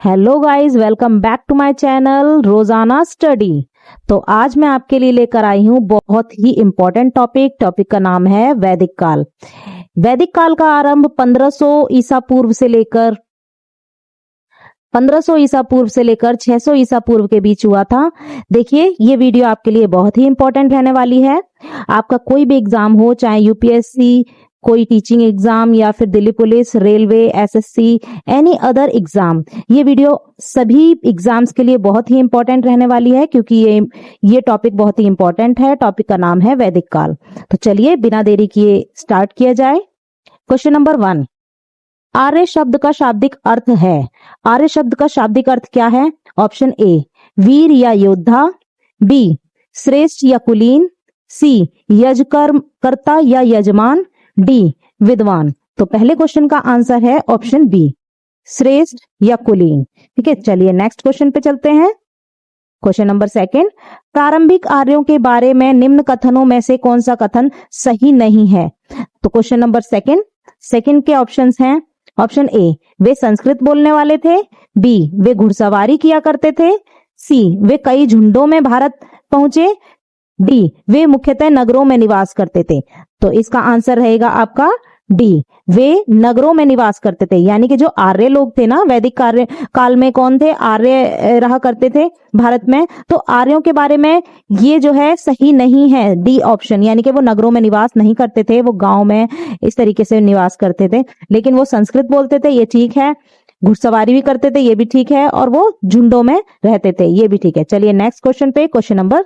Hello guys, welcome back to my channel Rozana study. तो आज मैं आपके लिए लेकर आई हूँ बहुत ही इम्पोर्टेंट टॉपिक का नाम है वैदिक काल। वैदिक काल का आरंभ 1500 ईसा पूर्व से लेकर 600 ईसा पूर्व के बीच हुआ था। देखिए, ये वीडियो आपके लिए बहुत ही इंपॉर्टेंट रहने वाली है। आपका कोई भी एग्जाम हो, चाहे यूपीएससी, कोई टीचिंग एग्जाम या फिर Delhi police, railway, SSC, any other exam, ये वीडियो सभी एग्जाम्स के लिए बहुत ही इंपॉर्टेंट रहने वाली है, क्योंकि ये टॉपिक बहुत ही इंपॉर्टेंट है। टॉपिक का नाम है वैदिक काल। तो चलिए बिना देरी किए स्टार्ट किया जाए। क्वेश्चन नंबर 1, आर्य शब्द का शाब्दिक अर्थ है। आर्य शब्द का शाब्दिक अर्थ क्या है? ऑप्शन ए, वीर या योद्धा, बी, श्रेष्ठ या कुलीन, सी, यजकर्ता या यजमान, डी, विद्वान। तो पहले क्वेश्चन का आंसर है ऑप्शन बी, श्रेष्ठ या कुलीन। ठीक है, चलिए नेक्स्ट क्वेश्चन पे चलते हैं। क्वेश्चन नंबर 2, प्रारंभिक आर्यों के बारे में निम्न कथनों में से कौन सा कथन सही नहीं है? तो क्वेश्चन नंबर सेकंड के ऑप्शंस हैं। ऑप्शन ए, वे संस्कृत बोलने वाले थे, बी, वे घुड़सवारी किया करते थे, सी, वे कई झुंडों में भारत पहुंचे, डी, वे मुख्यतः नगरों में निवास करते थे। तो इसका आंसर रहेगा आपका डी, वे नगरों में निवास करते थे। यानी कि जो आर्य लोग थे ना, वैदिक काल में कौन थे? आर्य रहा करते थे भारत में। तो आर्यों के बारे में ये जो है सही नहीं है, डी ऑप्शन। यानी कि वो नगरों में निवास नहीं करते थे, वो गांव में इस तरीके से निवास करते थे। लेकिन वो संस्कृत बोलते थे, ये ठीक है, घुड़सवारी भी करते थे, ये भी ठीक है, और वो झुंडों में रहते थे, ये भी ठीक है। चलिए नेक्स्ट क्वेश्चन पे, क्वेश्चन नंबर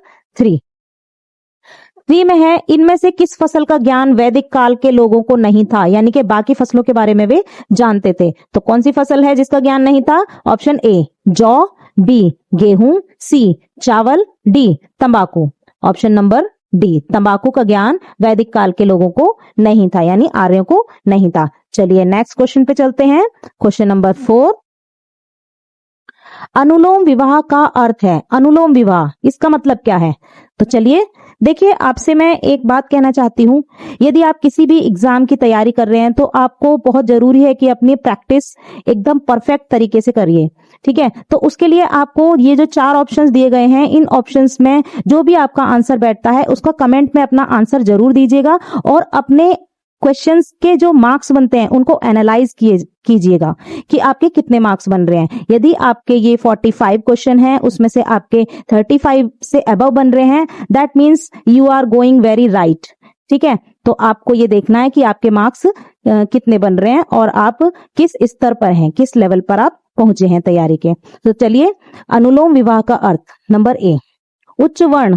3 में है, इनमें से किस फसल का ज्ञान वैदिक काल के लोगों को नहीं था? यानी कि बाकी फसलों के बारे में वे जानते थे। तो कौन सी फसल है जिसका ज्ञान नहीं था? ऑप्शन ए, जौ, बी, गेहूं, सी, चावल, डी, तंबाकू। ऑप्शन नंबर डी, तंबाकू का ज्ञान वैदिक काल के लोगों को नहीं था, यानी आर्यों को नहीं था। चलिए नेक्स्ट क्वेश्चन पे चलते हैं। क्वेश्चन नंबर 4, अनुलोम विवाह का अर्थ है। अनुलोम विवाह, इसका मतलब क्या है? तो चलिए देखिए, आपसे मैं एक बात कहना चाहती हूं, यदि आप किसी भी एग्जाम की तैयारी कर रहे हैं तो आपको बहुत जरूरी है कि अपनी प्रैक्टिस एकदम परफेक्ट तरीके से करिए। ठीक है, तो उसके लिए आपको ये जो 4 ऑप्शंस दिए गए हैं, इन ऑप्शंस में जो भी आपका आंसर बैठता है उसका कमेंट में अपना आंसर जरूर दीजिएगा, और अपने क्वेश्चंस के जो मार्क्स बनते हैं उनको एनालाइज कीजिएगा कि आपके कितने मार्क्स बन रहे हैं। यदि आपके ये 45 क्वेश्चन हैं, उसमें से आपके 35 से अबव बन रहे हैं, that means you are going very right. ठीक है, तो आपको ये देखना है कि आपके मार्क्स कितने बन रहे हैं और आप किस स्तर पर हैं, किस लेवल पर आप पहुंचे हैं तैयारी के। तो चलिए, अनुलोम विवाह का अर्थ, नंबर ए, उच्च वर्ण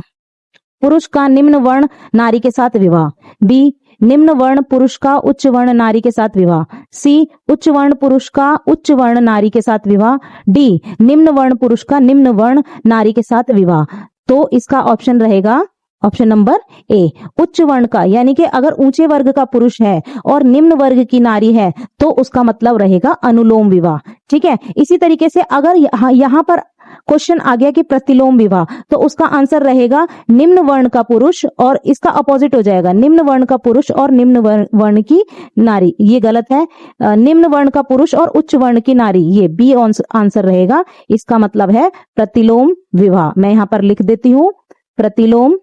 पुरुष का निम्न वर्ण नारी के साथ विवाह, बी, निम्न वर्ण पुरुष का उच्च वर्ण नारी के साथ विवाह, सी, उच्च वर्ण पुरुष का उच्च वर्ण नारी के साथ विवाह, डी, निम्न वर्ण पुरुष का निम्न वर्ण नारी के साथ विवाह। तो इसका ऑप्शन रहेगा ऑप्शन नंबर ए, उच्च वर्ण का। यानी कि अगर ऊंचे वर्ग का पुरुष है और निम्न वर्ग की नारी है तो उसका मतलब रहेगा अनुलोम विवाह। ठीक है, इसी तरीके से अगर यहां पर क्वेश्चन आ गया कि प्रतिलोम विवाह, तो उसका आंसर रहेगा निम्न वर्ण का पुरुष, और इसका अपोजिट हो जाएगा, निम्न वर्ण का पुरुष और निम्न वर्ण की नारी। ये गलत है, निम्न वर्ण का पुरुष और उच्च वर्ण की नारी, ये बी आंसर रहेगा। इसका मतलब है प्रतिलोम विवाह। मैं यहां पर लिख देती हूं, प्रतिलोम,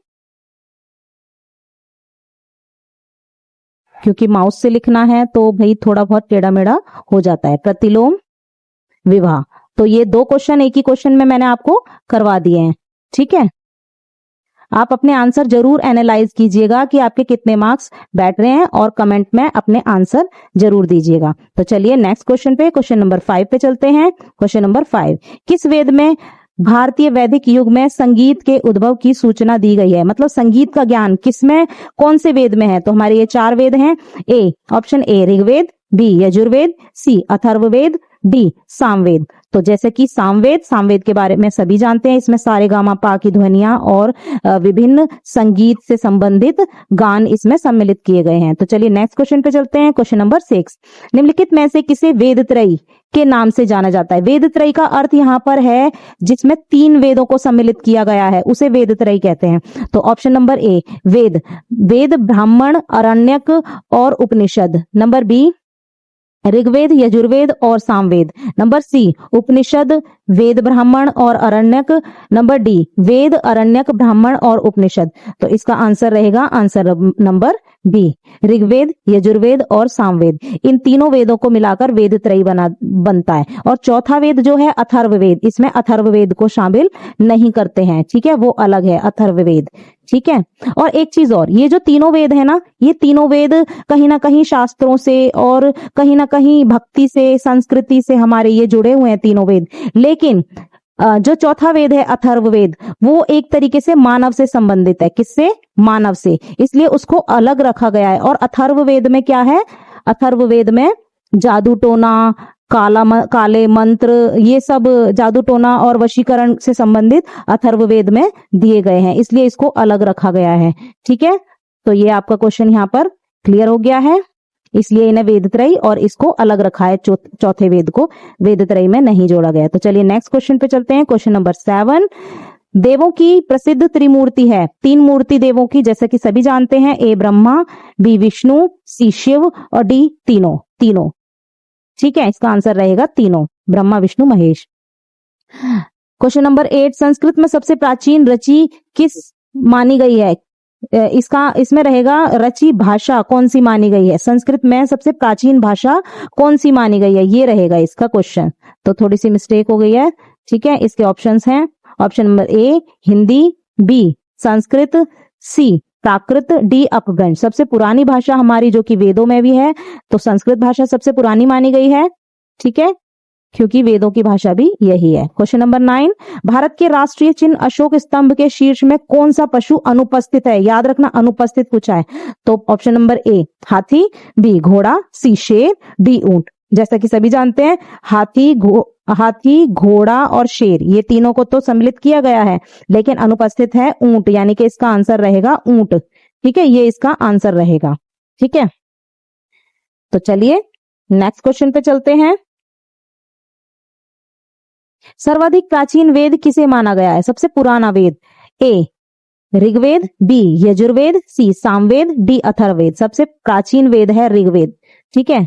क्योंकि माउस से लिखना है तो भाई थोड़ा बहुत टेढ़ा मेढ़ा हो जाता है। प्रतिलोम विवाह। तो ये 2 क्वेश्चन एक ही क्वेश्चन में मैंने आपको करवा दिए हैं। ठीक है, आप अपने आंसर जरूर एनालाइज कीजिएगा कि आपके कितने मार्क्स बैठ रहे हैं, और कमेंट में अपने आंसर जरूर दीजिएगा। तो चलिए नेक्स्ट क्वेश्चन पे, क्वेश्चन नंबर 5 पे चलते हैं। क्वेश्चन नंबर 5, किस वेद में भारतीय वैदिक युग में संगीत के उद्भव की सूचना दी गई है? मतलब संगीत का ज्ञान किसमें, कौन से वेद में है? तो हमारे ये 4 वेद हैं। A, option A, Rigveda, B, Yajurveda, C, Atharvaveda, D, Samaveda. तो जैसे कि सामवेद के बारे में सभी जानते हैं, इसमें सारे गामा पा की ध्वनियां और विभिन्न संगीत से संबंधित गान इसमें सम्मिलित किए गए हैं। तो चलिए नेक्स्ट क्वेश्चन पे चलते हैं। क्वेश्चन नंबर 6, निम्नलिखित में से किसे वेदत्रयी के नाम से जाना जाता है? वेदत्रयी का अर्थ यहाँ पर है जिसमें 3 वेदों को सम्मिलित किया गया है, उसे वेदत्रयी कहते हैं। तो ऑप्शन नंबर ए, वेद, ब्राह्मण, आरण्यक और उपनिषद। नंबर बी, ऋग्वेद, यजुर्वेद और सामवेद। नंबर सी, उपनिषद, वेद, ब्राह्मण और अरण्यक। नंबर डी, वेद, अरण्यक, ब्राह्मण और उपनिषद। तो इसका आंसर रहेगा answer number B, Rigveda, Yajurveda और सामवेद। इन तीनों वेदों को मिलाकर वेद त्रयी बनता है। और चौथा वेद जो है अथर्ववेद, इसमें अथर्ववेद को शामिल नहीं करते हैं, ठीक है, वो अलग है अथर्ववेद, ठीक है। और एक चीज और, ये जो तीनों वेद है ना, ये तीनों वेद कहीं ना कहीं शास्त्रों से और कहीं ना कहीं भक्ति से, संस्कृति से हमारे ये जुड़े हुए हैं तीनों वेद। लेकिन जो चौथा वेद है अथर्ववेद, वो एक तरीके से मानव से संबंधित है। किससे? मानव से, इसलिए उसको अलग रखा गया है। और अथर्ववेद में क्या है? अथर्ववेद में जादू टोना, काले मंत्र, ये सब जादू टोना और वशीकरण से संबंधित अथर्ववेद में दिए गए हैं, इसलिए इसको अलग रखा गया है, ठीक है। तो ये आपका क्वेश्चन यहाँ पर क्लियर हो गया है, इसलिए इन्हें वेदत्रयी और इसको अलग रखा है, चौथे वेद को वेदत्रयी में नहीं जोड़ा गया। तो चलिए नेक्स्ट क्वेश्चन पे चलते हैं। क्वेश्चन नंबर 7, देवों की प्रसिद्ध त्रिमूर्ति है, 3 मूर्ति देवों की, जैसे कि सभी जानते हैं, ए ब्रह्मा, बी विष्णु, सी शिव और डी तीनों। ठीक है, इसका आंसर रहेगा तीनों, ब्रह्मा विष्णु महेश। क्वेश्चन नंबर 8, संस्कृत में सबसे प्राचीन रची किस मानी गई है? इसमें रहेगा रची भाषा कौन सी मानी गई है, संस्कृत में सबसे प्राचीन भाषा कौन सी मानी गई है, ये रहेगा इसका क्वेश्चन। तो थोड़ी सी मिस्टेक हो गई है, ठीक है। इसके ऑप्शंस हैं, option number A Hindi, B Sanskrit, C Prakrit, D Apabhramsha. सबसे पुरानी भाषा हमारी जो कि वेदों में भी है, तो संस्कृत भाषा सबसे पुरानी मानी गई है, ठीक है, क्योंकि वेदों की भाषा भी यही है। क्वेश्चन नंबर 9, भारत के राष्ट्रीय चिन्ह अशोक स्तंभ के शीर्ष में कौन सा पशु अनुपस्थित है? याद रखना, अनुपस्थित पूछा है। तो ऑप्शन नंबर ए हाथी, बी घोड़ा, सी शेर, डी ऊंट। जैसा कि सभी जानते हैं, हाथी, घोड़ा और शेर, ये तीनों को तो सम्मिलित किया गया है, लेकिन अनुपस्थित है ऊंट, यानी कि इसका आंसर रहेगा ऊंट, ठीक है, ये इसका आंसर रहेगा, ठीक है। तो चलिए नेक्स्ट क्वेश्चन पे चलते हैं। सर्वाधिक प्राचीन वेद किसे माना गया है? सबसे पुराना वेद, ए ऋग्वेद, बी यजुर्वेद, सी सामवेद, डी अथर्ववेद। सबसे प्राचीन वेद है ऋग्वेद, ठीक है,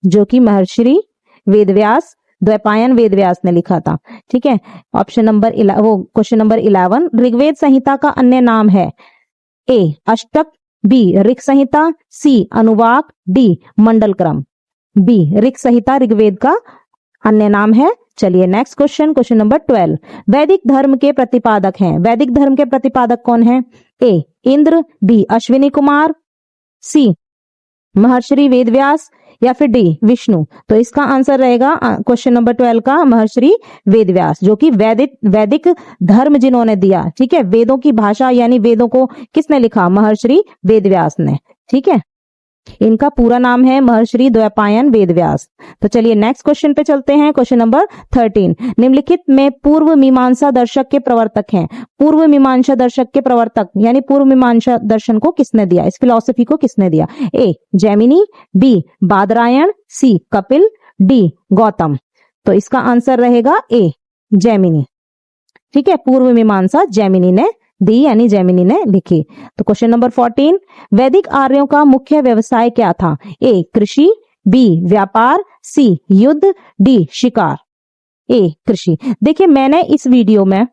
जो कि महर्षि वेदव्यास, द्वैपायन वेदव्यास ने लिखा था, ठीक है। Option number question number 11, Rigveda Samhita का अन्य नाम है? ए अष्टक, बी ऋक संहिता, सी अनुवाक, डी मंडल क्रम। बी ऋक संहिता ऋग्वेद का अन्य नाम है। चलिए नेक्स्ट क्वेश्चन, क्वेश्चन नंबर 12, वैदिक धर्म के प्रतिपादक हैं। वैदिक धर्म के प्रतिपादक कौन है? ए इंद्र, बी अश्विनी कुमार, सी महर्षि वेदव्यास या फिर डी विष्णु। तो इसका आंसर रहेगा क्वेश्चन नंबर 12 का महर्षि वेदव्यास, जो कि वैदिक धर्म जिन्होंने दिया, ठीक है, वेदों की भाषा यानी वेदों को किसने लिखा? महर्षि वेदव्यास ने, ठीक है। इनका पूरा नाम है महर्षि द्वैपायन वेदव्यास। तो चलिए नेक्स्ट क्वेश्चन पे चलते हैं। क्वेश्चन नंबर 13, निम्नलिखित में पूर्व मीमांसा दर्शक के प्रवर्तक हैं। पूर्व मीमांसा दर्शक के प्रवर्तक यानी पूर्व मीमांसा दर्शन को किसने दिया, इस फिलॉसफी को किसने दिया? ए जैमिनी, बी बादरायण, सी कपिल, डी गौतम। तो इसका आंसर रहेगा ए जैमिनी, ठीक है, पूर्व मीमांसा जैमिनी ने दी, यानी जैमिनी ने लिखी। तो क्वेश्चन नंबर 14, वैदिक आर्यों का मुख्य व्यवसाय क्या था? ए कृषि, बी व्यापार, सी युद्ध, डी शिकार। ए कृषि। देखिए मैंने इस वीडियो में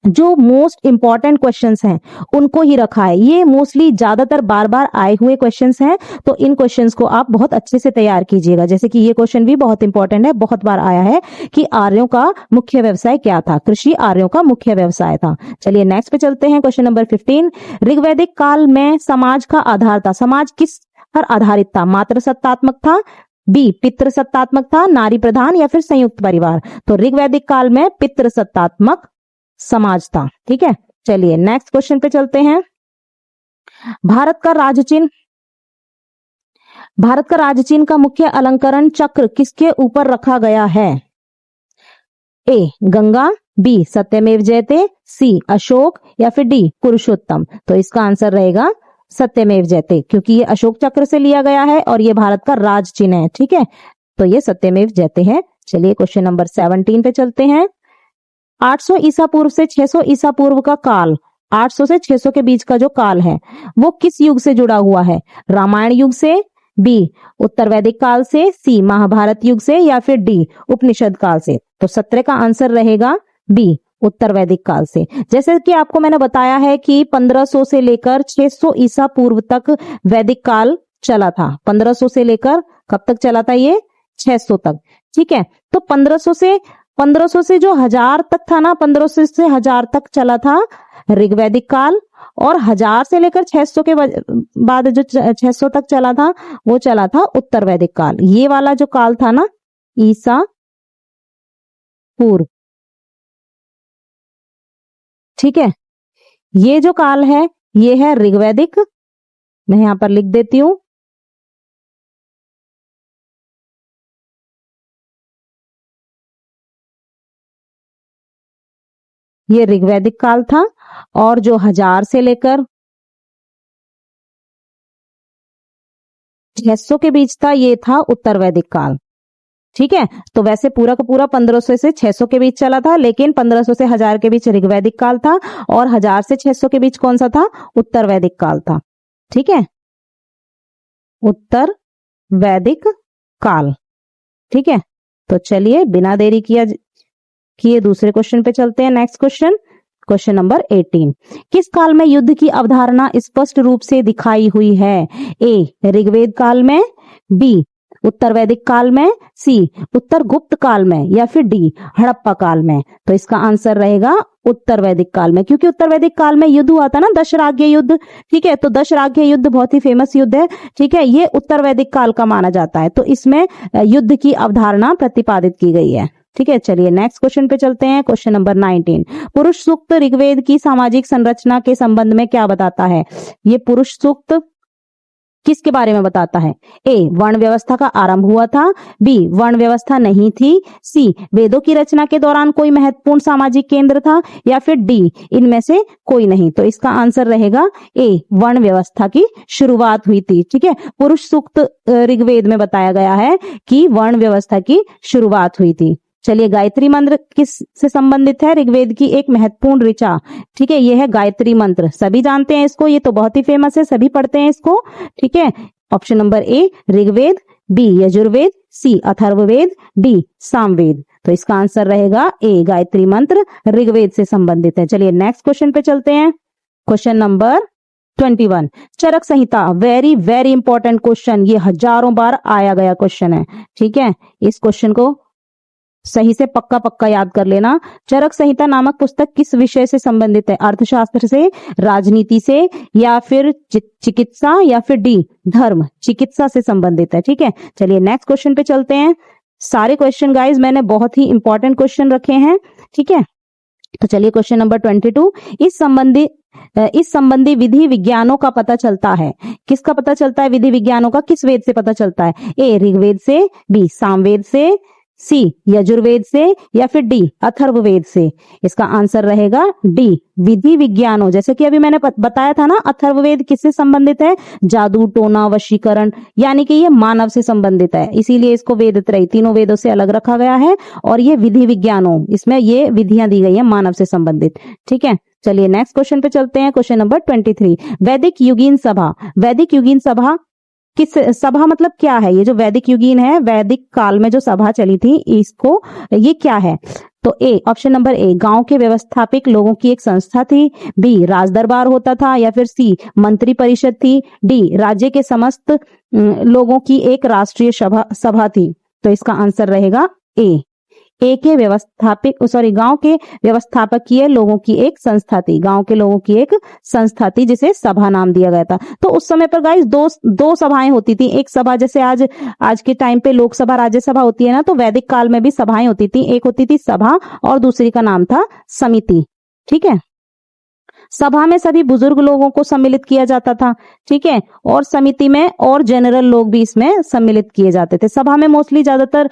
जो मोस्ट इंपॉर्टेंट क्वेश्चंस हैं उनको ही रखा है, ये मोस्टली ज्यादातर बार बार आए हुए क्वेश्चंस हैं, तो इन क्वेश्चंस को आप बहुत अच्छे से तैयार कीजिएगा। जैसे कि ये क्वेश्चन भी बहुत इंपॉर्टेंट है, बहुत बार आया है कि आर्यों का मुख्य व्यवसाय क्या था? कृषि आर्यों का मुख्य व्यवसाय था। चलिए नेक्स्ट पे चलते हैं। क्वेश्चन नंबर 15, ऋग्वैदिक काल में समाज का आधार था। समाज किस पर आधारित था? मातृ सत्तात्मक था, बी पितृ सत्तात्मक था, नारी प्रधान या फिर संयुक्त परिवार। तो ऋग्वैदिक काल में पितृ सत्तात्मक समाज था, ठीक है। चलिए नेक्स्ट क्वेश्चन पे चलते हैं। भारत का राजचिन्ह का मुख्य अलंकरण चक्र किसके ऊपर रखा गया है? ए गंगा, बी सत्यमेव जयते, सी अशोक या फिर डी पुरुषोत्तम। तो इसका आंसर रहेगा सत्यमेव जयते, क्योंकि ये अशोक चक्र से लिया गया है और ये भारत का राज चिन्ह है, ठीक है, तो ये सत्यमेव जयते है। चलिए क्वेश्चन नंबर 17 पे चलते हैं। 800 ईसा पूर्व से 600 ईसा पूर्व का काल, 800 से 600 के बीच का जो काल है वो किस युग से जुड़ा हुआ है? रामायण युग से, बी उत्तर वैदिक काल से, सी महाभारत युग से, या फिर डी उपनिषद काल से। तो 17 का आंसर रहेगा बी उत्तर वैदिक काल से। जैसे कि आपको मैंने बताया है कि 1500 से लेकर 600 ईसा पूर्व तक वैदिक काल चला था। 1500 से लेकर कब तक चला था ये? 600 तक। ठीक है, तो 1500 से जो 1000 तक था ना, 1500 से 1000 तक चला था ऋग्वैदिक काल, और 1000 से लेकर 600 के बाद जो 600 तक चला था वो चला था उत्तर वैदिक काल। ये वाला जो काल था ना ईसा पूर्व, ठीक है, ये जो काल है ये है ऋग्वैदिक। मैं यहां पर लिख देती हूं, ये ऋग्वैदिक काल था। और जो 1000 से लेकर 600 के बीच था ये था उत्तर वैदिक काल। ठीक है, तो वैसे पूरा का पूरा 1500 से 600 के बीच चला था, लेकिन 1500 से 1000 के बीच ऋग्वैदिक काल था, और 1000 से 600 के बीच कौन सा था? उत्तर वैदिक काल था। ठीक है, उत्तर वैदिक काल। ठीक है, तो चलिए बिना देरी किए दूसरे क्वेश्चन पे चलते हैं। Next question, question number 18। किस काल में युद्ध की अवधारणा स्पष्ट रूप से दिखाई हुई है? ए ऋग्वेद काल में, बी उत्तर वैदिक काल में, सी उत्तर गुप्त काल में, या फिर डी हड़प्पा काल में। तो इसका आंसर रहेगा उत्तर वैदिक काल में, क्योंकि उत्तर वैदिक काल में युद्ध हुआ था ना, दशराज्य युद्ध। ठीक है, तो दशराज्य युद्ध बहुत ही फेमस युद्ध है। ठीक है, ये उत्तर वैदिक काल का माना जाता है, तो इसमें युद्ध की अवधारणा प्रतिपादित की गई है। ठीक है, चलिए नेक्स्ट क्वेश्चन पे चलते हैं। Question number 19। पुरुष सूक्त ऋग्वेद की सामाजिक संरचना के संबंध में क्या बताता है? ये पुरुष सूक्त किसके बारे में बताता है? ए वर्ण व्यवस्था का आरंभ हुआ था, बी वर्ण व्यवस्था नहीं थी, सी वेदों की रचना के दौरान कोई महत्वपूर्ण सामाजिक केंद्र था, या फिर डी इनमें से कोई नहीं। तो इसका आंसर रहेगा ए वर्ण व्यवस्था की शुरुआत हुई थी। ठीक है, पुरुष सूक्त ऋग्वेद में बताया गया है कि वर्ण व्यवस्था की शुरुआत हुई थी। चलिए, गायत्री मंत्र किस से संबंधित है? ऋग्वेद की एक महत्वपूर्ण ऋचा। ठीक है, यह है गायत्री मंत्र, सभी जानते हैं इसको, ये तो बहुत ही फेमस है, सभी पढ़ते हैं इसको। ठीक है, option number A Rigveda, B Yajurveda, C Atharvaveda, D Samaveda. तो इसका आंसर रहेगा ए गायत्री मंत्र ऋग्वेद से संबंधित है। चलिए नेक्स्ट क्वेश्चन पे चलते हैं। Question number 21। चरक संहिता, वेरी वेरी इंपॉर्टेंट क्वेश्चन, ये हजारों बार आया गया क्वेश्चन है। ठीक है, इस क्वेश्चन को सही से पक्का पक्का याद कर लेना। चरक संहिता नामक पुस्तक किस विषय से संबंधित है? अर्थशास्त्र से, राजनीति से, या फिर चिकित्सा, या फिर डी धर्म चिकित्सा से संबंधित है। ठीक है, चलिए नेक्स्ट क्वेश्चन पे चलते हैं। सारे क्वेश्चन गाइज मैंने बहुत ही इंपॉर्टेंट क्वेश्चन रखे हैं। ठीक है, तो चलिए क्वेश्चन नंबर 22। इस संबंधी विधि विज्ञानों का पता चलता है। किसका पता चलता है? विधि विज्ञानों का किस वेद से पता चलता है? ए ऋग्वेद से, बी सामवेद से, सी यजुर्वेद से, या फिर डी अथर्ववेद से। इसका आंसर रहेगा डी विधि विज्ञानों। जैसे कि अभी मैंने बताया था ना, अथर्ववेद किससे संबंधित है? जादू, टोना, वशीकरण, यानी कि ये मानव से संबंधित है, इसीलिए इसको वेद त्रयी तीनों वेदों से अलग रखा गया है। और ये विधि विज्ञानों, इसमें ये विधियां दी गई है मानव से संबंधित। ठीक है, चलिए नेक्स्ट क्वेश्चन पे चलते हैं। Question number 23। वैदिक युगीन सभा, वैदिक युगीन सभा किस सभा मतलब क्या है? ये जो वैदिक युगीन है, वैदिक काल में जो सभा चली थी, इसको ये क्या है? तो ए ऑप्शन नंबर ए गांव के व्यवस्थापिक लोगों की एक संस्था थी, बी राजदरबार होता था, या फिर सी मंत्री परिषद थी, डी राज्य के समस्त लोगों की एक राष्ट्रीय सभा थी। तो इसका आंसर रहेगा ए के गांव के व्यवस्थापकीय लोगों की एक संस्था थी, गांव के लोगों की एक संस्था थी जिसे सभा नाम दिया गया था। तो उस समय पर गाइस दो सभाएं होती थी। एक सभा जैसे आज के टाइम पे लोकसभा राज्यसभा होती है ना, तो वैदिक काल में भी सभाएं होती थी। एक होती थी सभा और दूसरी का नाम था समिति। ठीक है, सभा में सभी बुजुर्ग लोगों को सम्मिलित किया जाता था। ठीक है, और समिति में और जनरल लोग भी इसमें सम्मिलित किए जाते थे। सभा में मोस्टली ज्यादातर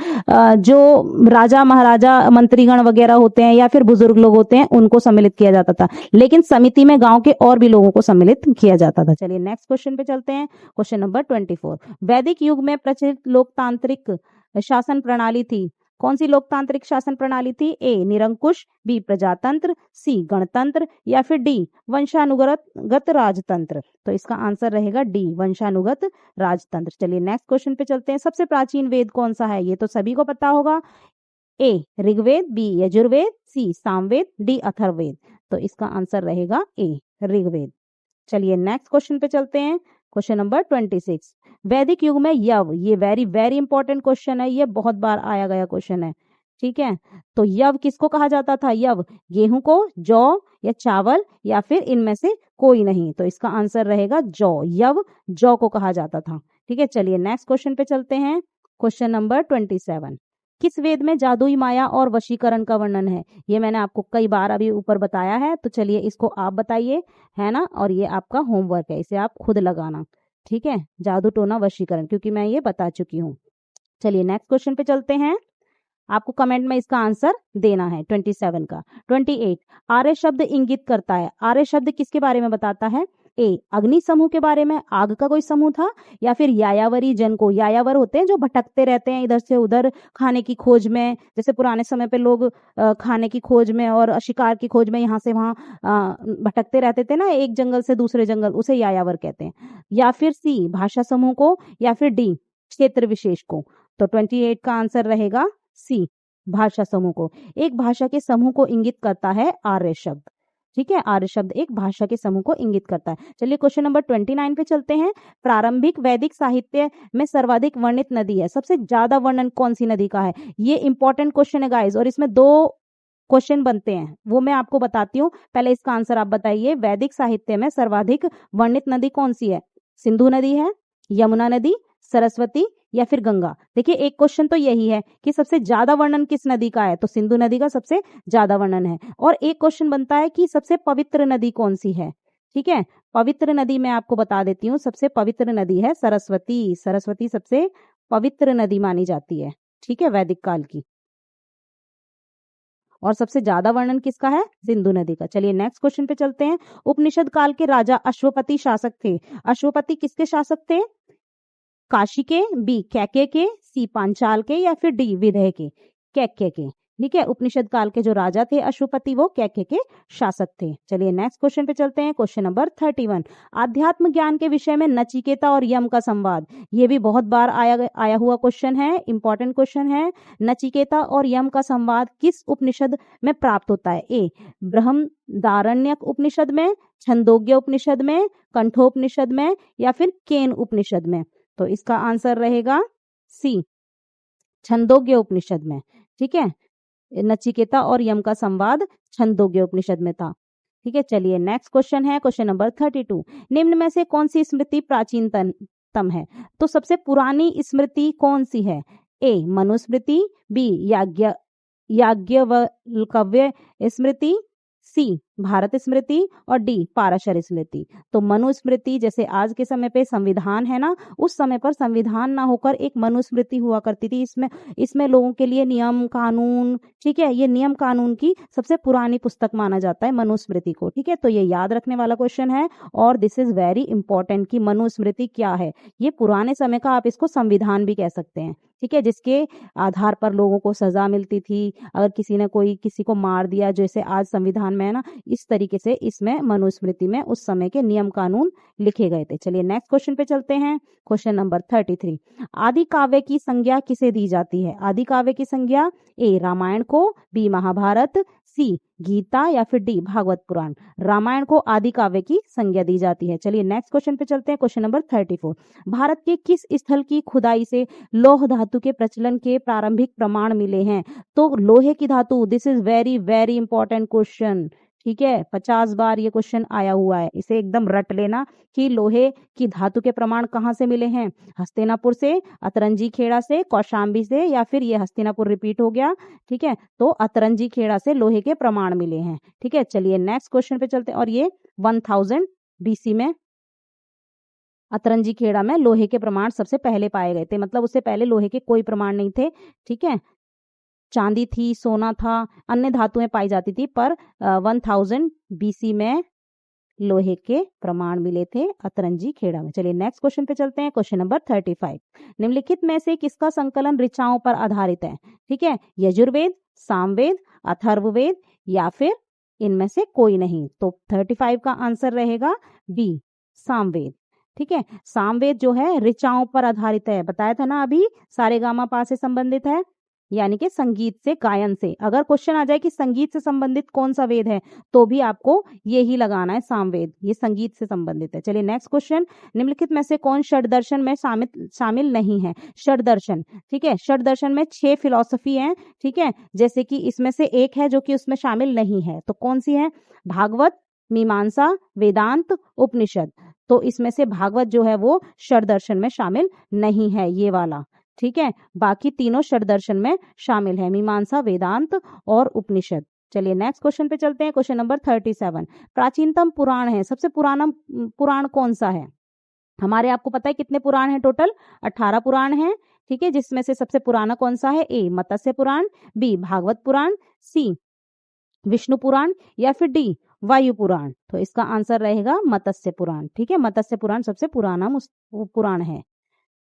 जो राजा महाराजा मंत्रीगण वगैरह होते हैं या फिर बुजुर्ग लोग होते हैं उनको सम्मिलित किया जाता था, लेकिन समिति में गांव के और भी लोगों को सम्मिलित किया जाता था। चलिए नेक्स्ट क्वेश्चन पे चलते हैं। Question number 24। वैदिक युग में प्रचलित लोकतांत्रिक शासन प्रणाली थी, कौन सी लोकतांत्रिक शासन प्रणाली थी? ए निरंकुश, बी प्रजातंत्र, सी गणतंत्र या फिर डी वंशानुगत राजतंत्र। तो इसका आंसर रहेगा डी वंशानुगत राजतंत्र। चलिए नेक्स्ट क्वेश्चन पे चलते हैं। सबसे प्राचीन वेद कौन सा है? ये तो सभी को पता होगा। ए ऋग्वेद, बी यजुर्वेद, सी सामवेद, डी अथर्ववेद। तो इसका आंसर रहेगा ए ऋग्वेद। चलिए नेक्स्ट क्वेश्चन पे चलते हैं। Question number 26। वैदिक युग में यव, ये वेरी वेरी इंपॉर्टेंट क्वेश्चन है, ये बहुत बार आया गया क्वेश्चन है, ठीक है। तो यव किसको कहा जाता था? यव गेहूं को, जौ या चावल या फिर इनमें से कोई नहीं। तो इसका आंसर रहेगा जौ। यव जौ को कहा जाता था, ठीक है। चलिए नेक्स्ट क्वेश्चन पे चलते हैं। Question number 27। किस वेद में जादुई माया और वशीकरण का वर्णन है? ये मैंने आपको कई बार अभी ऊपर बताया है, तो चलिए इसको आप बताइए, है ना। और ये आपका होमवर्क है, इसे आप खुद लगाना, ठीक है। जादू टोना वशीकरण, क्योंकि मैं ये बता चुकी हूँ। चलिए नेक्स्ट क्वेश्चन पे चलते हैं। आपको कमेंट में इसका आंसर देना है 27 का। 28 आर्य शब्द इंगित करता है। आर्य शब्द किसके बारे में बताता है? ए अग्नि समूह के बारे में, आग का कोई समूह था, या फिर यायावरी जन को। यायावर होते हैं जो भटकते रहते हैं इधर से उधर खाने की खोज में, जैसे पुराने समय पे लोग खाने की खोज में और शिकार की खोज में यहाँ से वहाँ भटकते रहते थे ना, एक जंगल से दूसरे जंगल, उसे यायावर कहते हैं। या फिर सी भाषा समूह को, या फिर डी क्षेत्र विशेष को। तो 28 का आंसर रहेगा सी भाषा समूह को। एक भाषा के समूह को इंगित करता है आर्य शब्द, ठीक है। आर्य शब्द एक भाषा के समूह को इंगित करता है। चलिए क्वेश्चन नंबर 29 पे चलते हैं। प्रारंभिक वैदिक साहित्य में सर्वाधिक वर्णित नदी है। सबसे ज्यादा वर्णन कौन सी नदी का है? ये इंपॉर्टेंट क्वेश्चन है गाइस, और इसमें 2 क्वेश्चन बनते हैं, वो मैं आपको बताती हूँ। पहले इसका आंसर आप बताइए। वैदिक साहित्य में सर्वाधिक वर्णित नदी कौन सी है? सिंधु नदी है, यमुना नदी, सरस्वती या फिर गंगा। देखिए एक क्वेश्चन तो यही है कि सबसे ज्यादा वर्णन किस नदी का है, तो सिंधु नदी का सबसे ज्यादा वर्णन है। और एक क्वेश्चन बनता है कि सबसे पवित्र नदी कौन सी है, ठीक है। पवित्र नदी मैं आपको बता देती हूँ, सबसे पवित्र नदी है सरस्वती। सरस्वती सबसे पवित्र नदी मानी जाती है, ठीक है, वैदिक काल की। और सबसे ज्यादा वर्णन किसका है? सिंधु नदी का। चलिए नेक्स्ट क्वेश्चन पे चलते हैं। उपनिषद काल के राजा अश्वपति शासक थे। अश्वपति किसके शासक थे? काशी के, बी कैके के, सी पांचाल के या फिर डी विदेह के। कैके के, ठीक है। उपनिषद काल के जो राजा थे अश्वपति, वो कैके के शासक थे। चलिए नेक्स्ट क्वेश्चन पे चलते हैं। Question number 31। आध्यात्म ज्ञान के विषय में नचिकेता और यम का संवाद, ये भी बहुत बार आया हुआ क्वेश्चन है, इंपॉर्टेंट क्वेश्चन है। नचिकेता और यम का संवाद किस उपनिषद में प्राप्त होता है? ए बृहदारण्यक उपनिषद में, छंदोग्य उपनिषद में, कंठोपनिषद में या फिर केन उपनिषद में। तो इसका आंसर रहेगा सी छंदोग्य उपनिषद में, ठीक है। नचिकेता और यम का संवाद छंदोग्य उपनिषद में था, ठीक है। चलिए नेक्स्ट क्वेश्चन है क्वेश्चन नंबर 32। निम्न में से कौन सी स्मृति प्राचीनतम है? तो सबसे पुरानी स्मृति कौन सी है? ए मनुस्मृति, बी याज्ञवल्क्य स्मृति, सी भारत स्मृति और डी पाराशर स्मृति। तो मनुस्मृति, जैसे आज के समय पे संविधान है ना, उस समय पर संविधान ना होकर एक मनुस्मृति हुआ करती थी। इसमें लोगों के लिए नियम कानून, ठीक है, ये नियम कानून की सबसे पुरानी पुस्तक माना जाता है मनुस्मृति को, ठीक है। तो ये याद रखने वाला क्वेश्चन है, और दिस इज वेरी इंपॉर्टेंट कि मनुस्मृति क्या है। ये पुराने समय का, आप इसको संविधान भी कह सकते हैं, ठीक है, जिसके आधार पर लोगों को सजा मिलती थी। अगर किसी ने किसी को मार दिया, जैसे आज संविधान में है ना, इस तरीके से इसमें मनुस्मृति में उस समय के नियम कानून लिखे गए थे। चलिए नेक्स्ट क्वेश्चन पे चलते हैं। Question number 33। आदि काव्य की संज्ञा किसे दी जाती है? आदि काव्य की संज्ञा ए रामायण को, बी महाभारत, सी गीता या फिर डी भागवत पुराण। रामायण को आदि काव्य की संज्ञा दी जाती है। चलिए नेक्स्ट क्वेश्चन पे चलते हैं। Question number 34। भारत के किस स्थल की खुदाई से लौह धातु के प्रचलन के प्रारंभिक प्रमाण मिले हैं? तो लोहे की धातु, this is very very important question, ठीक है। 50 बार ये क्वेश्चन आया हुआ है, इसे एकदम रट लेना कि लोहे की धातु के प्रमाण कहाँ से मिले हैं? हस्तिनापुर से, अतरंजी खेड़ा से, कौशाम्बी से या फिर ये हस्तिनापुर रिपीट हो गया, ठीक है। तो अतरंजी खेड़ा से लोहे के प्रमाण मिले हैं, ठीक है। चलिए नेक्स्ट क्वेश्चन पे चलते हैं। और ये 1000 BC में अतरंजी खेड़ा में लोहे के प्रमाण सबसे पहले पाए गए थे, मतलब उससे पहले लोहे के कोई प्रमाण नहीं थे, ठीक है। चांदी थी, सोना था, अन्य धातुएं पाई जाती थी, पर 1000 BC में लोहे के प्रमाण मिले थे अतरंजी खेड़ा में। चलिए नेक्स्ट क्वेश्चन पे चलते हैं। क्वेश्चन नंबर 35, निम्नलिखित में से किसका संकलन ऋचाओं पर आधारित है? ठीक है, यजुर्वेद, सामवेद, अथर्ववेद या फिर इनमें से कोई नहीं। तो 35 का आंसर रहेगा बी, सामवेद। ठीक है, सामवेद जो है ऋचाओं पर आधारित है, बताया था ना अभी, सारेगामा पा से संबंधित है, यानी कि संगीत से, गायन से। अगर क्वेश्चन आ जाए कि संगीत से संबंधित कौन सा वेद है, तो भी आपको ये ही लगाना है, सामवेद, ये संगीत से संबंधित है। चलिए नेक्स्ट क्वेश्चन, निम्नलिखित में से कौन षड्दर्शन में शामिल नहीं है? षड्दर्शन, ठीक है, षड्दर्शन में 6 फिलॉसफी हैं, ठीक है, जैसे कि इसमें से एक है जो कि उसमें शामिल नहीं है, तो कौन सी है? भागवत, मीमांसा, वेदांत, उपनिषद। तो इसमें से भागवत जो है वो षड्दर्शन में शामिल नहीं है, ये वाला। ठीक है, बाकी तीनों षड्दर्शन में शामिल है, मीमांसा, वेदांत और उपनिषद। चलिए नेक्स्ट क्वेश्चन पे चलते हैं। क्वेश्चन नंबर 37, प्राचीनतम पुराण है, सबसे पुराना पुराण कौन सा है? हमारे आपको पता है कितने पुराण हैं टोटल? 18 पुराण हैं। ठीक है, जिसमें से सबसे पुराना कौन सा है? ए, मत्स्य पुराण, बी, भागवत पुराण, सी, विष्णु पुराण या फिर डी, वायु पुराण। तो इसका आंसर रहेगा मत्स्य पुराण। ठीक है, मत्स्य पुराण सबसे पुराना पुराण है।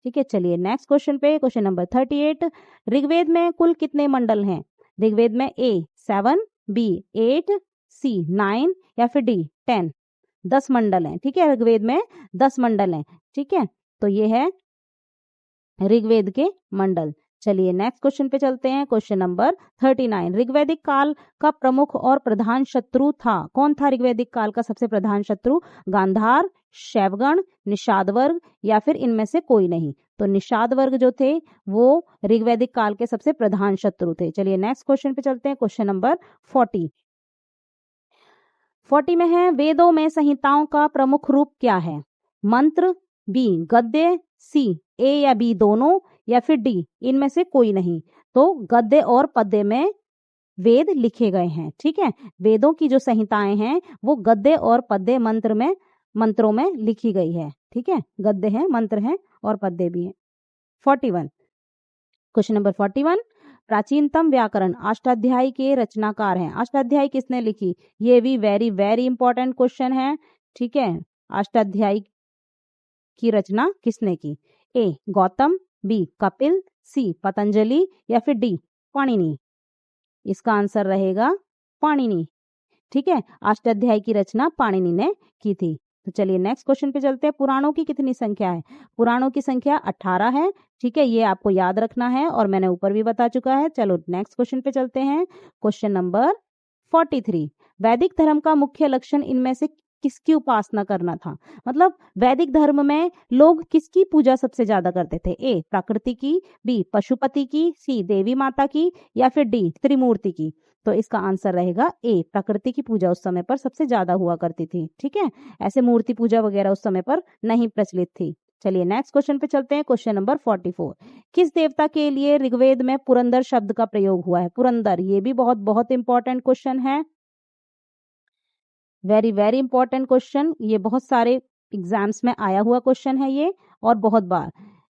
ठीक है, चलिए नेक्स्ट क्वेश्चन पे। क्वेश्चन नंबर 38, ऋग्वेद में कुल कितने मंडल हैं? ऋग्वेद में ए 7, बी 8, सी 9 या फिर डी 10। 10 मंडल हैं। ठीक है, ऋग्वेद में 10 मंडल हैं। ठीक है, तो ये है ऋग्वेद के मंडल। चलिए नेक्स्ट क्वेश्चन पे चलते हैं। क्वेश्चन नंबर 39, ऋग्वैदिक काल का प्रमुख और प्रधान शत्रु था, कौन था ऋग्वैदिक काल का सबसे प्रधान शत्रु? गांधार, शैवगण, निषाद वर्ग या फिर इनमें से कोई नहीं। तो निषाद वर्ग जो थे वो ऋग्वैदिक काल के सबसे प्रधान शत्रु थे। चलिए नेक्स्ट क्वेश्चन पे चलते हैं। क्वेश्चन नंबर 40 में है, वेदों में संहिताओं का प्रमुख रूप क्या है? मंत्र, बी गद्य, सी ए या बी दोनों या फिर डी इनमें से कोई नहीं। तो गद्य और पद्य में वेद लिखे गए हैं। ठीक है, वेदों की जो संहिताएं हैं वो गद्य और पद्य मंत्रों में लिखी गई है। ठीक है, गद्य है, मंत्र है और पद्य भी है। 41, क्वेश्चन नंबर 41, प्राचीनतम व्याकरण अष्टाध्यायी के रचनाकार हैं। अष्टाध्यायी किसने लिखी? ये भी वेरी वेरी इंपॉर्टेंट क्वेश्चन है। ठीक है, अष्टाध्यायी की रचना किसने की? ए गौतम, बी कपिल, सी पतंजलि या फिर डी पाणिनि। इसका आंसर रहेगा पाणिनि। ठीक है, अष्टाध्यायी की रचना पाणिनि ने की थी। तो चलिए नेक्स्ट क्वेश्चन पे चलते हैं। पुराणों की कितनी संख्या है? पुराणों की संख्या 18 है। ठीक है, ये आपको याद रखना है और मैंने ऊपर भी बता चुका है। चलो नेक्स्ट क्वेश्चन पे चलते हैं। क्वेश्चन नंबर 43, वैदिक धर्म का मुख्य लक्षण इनमें से किसकी उपासना करना था? मतलब वैदिक धर्म में लोग किसकी पूजा सबसे ज्यादा करते थे? ए प्रकृति की, बी पशुपति की, सी देवी माता की या फिर डी त्रिमूर्ति की। तो इसका आंसर रहेगा ए, प्रकृति की पूजा उस समय पर सबसे ज्यादा हुआ करती थी। ठीक है, ऐसे मूर्ति पूजा वगैरह उस समय पर नहीं प्रचलित थी। चलिए नेक्स्ट क्वेश्चन पे चलते हैं। क्वेश्चन नंबर 44, किस देवता के लिए ऋग्वेद में पुरंदर शब्द का प्रयोग हुआ है? पुरंदर, ये भी बहुत बहुत इंपॉर्टेंट क्वेश्चन है, वेरी वेरी इंपॉर्टेंट क्वेश्चन। ये बहुत सारे एग्जाम्स में आया हुआ क्वेश्चन है ये, और बहुत बार।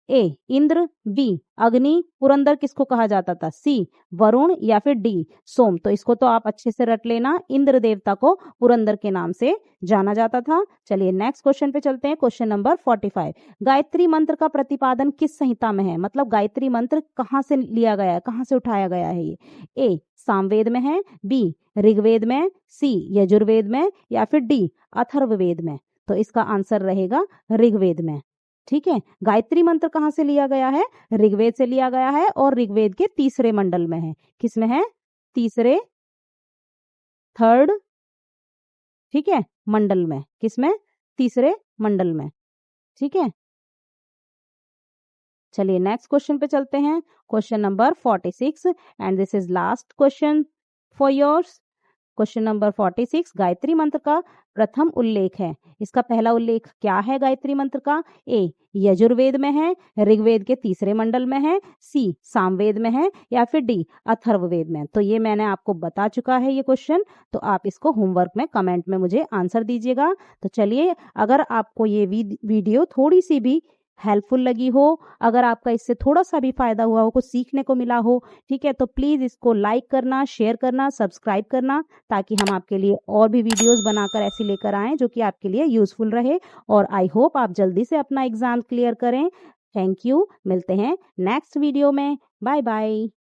ए इंद्र, बी अग्नि, पुरंदर किसको कहा जाता था? सी वरुण या फिर डी सोम। तो इसको तो आप अच्छे से रट लेना, इंद्र देवता को पुरंदर के नाम से जाना जाता था। चलिए नेक्स्ट क्वेश्चन पे चलते हैं। क्वेश्चन नंबर 45, गायत्री मंत्र का प्रतिपादन किस संहिता में है? मतलब गायत्री मंत्र कहाँ से लिया गया है, कहाँ से उठाया गया है ये? ए सामवेद में है, बी ऋग्वेद में, सी यजुर्वेद में या फिर डी अथर्ववेद में। तो इसका आंसर रहेगा ऋग्वेद में। ठीक है, गायत्री मंत्र कहाँ से लिया गया है? ऋग्वेद से लिया गया है और ऋग्वेद के तीसरे मंडल में है। किसमें है? तीसरे, थर्ड, ठीक है, मंडल में। किसमें? तीसरे मंडल में। ठीक है, चलिए नेक्स्ट क्वेश्चन पे चलते हैं। Question number 46 and this is last question for yours. Question number 46, Gayatri मंत्र का प्रथम उल्लेख है। इसका पहला उल्लेख क्या है गायत्री मंत्र का? ए यजुर्वेद में है, ऋग्वेद के तीसरे मंडल में है, सी सामवेद में है या फिर डी अथर्ववेद में। तो ये मैंने आपको बता चुका है ये क्वेश्चन, तो आप इसको होमवर्क में कमेंट में मुझे आंसर दीजिएगा। तो चलिए, अगर आपको ये वीडियो थोड़ी सी भी हेल्पफुल लगी हो, अगर आपका इससे थोड़ा सा भी फायदा हुआ हो, कुछ सीखने को मिला हो, ठीक है, तो प्लीज़ इसको लाइक करना, शेयर करना, सब्सक्राइब करना, ताकि हम आपके लिए और भी वीडियोस बनाकर ऐसी लेकर आएँ जो कि आपके लिए यूज़फुल रहे। और आई होप आप जल्दी से अपना एग्ज़ाम क्लियर करें। Thank you. मिलते हैं नेक्स्ट वीडियो में। Bye bye.